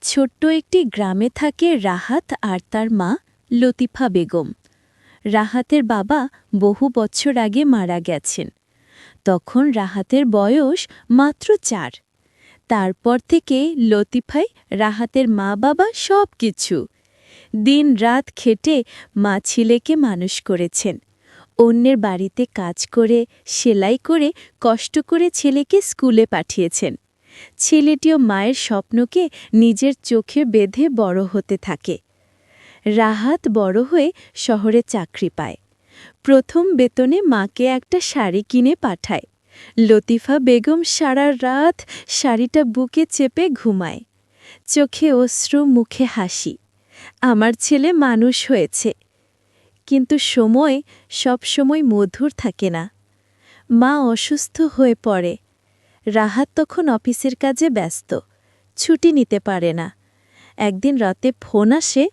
ছোট্ট একটি গ্রামে থাকে রাহাত আর তার মা লতিফা বেগম। রাহাতের বাবা বহু বছর আগে মারা গেছেন। তখন রাহাতের বয়স মাত্র 4। তারপর থেকে লতিফাই রাহাতের মা বাবা সব কিছু। দিন রাত খেটে মা ছেলেকে মানুষ করেছেন। অন্যের বাড়িতে কাজ করে, সেলাই করে, কষ্ট করে ছেলেকে স্কুলে পাঠিয়েছেন। ছেলেটিও মায়ের স্বপ্নকে নিজের চোখে বেঁধে বড় হতে থাকে। রাহাত বড় হয়ে শহরে চাকরি পায়। প্রথম বেতনে মাকে একটা শাড়ি কিনে পাঠায়। লতিফা বেগম সারা রাত শাড়িটা বুকে চেপে ঘুমায়। চোখে অশ্রু, মুখে হাসি। আমার ছেলে মানুষ হয়েছে। কিন্তু সময় সব সময় মধুর থাকে না। মা অসুস্থ হয়ে পড়ে। রাহাত তখন অফিসের কাজে ব্যস্ত, ছুটি নিতে পারে না। একদিন রাতে ফোন আসে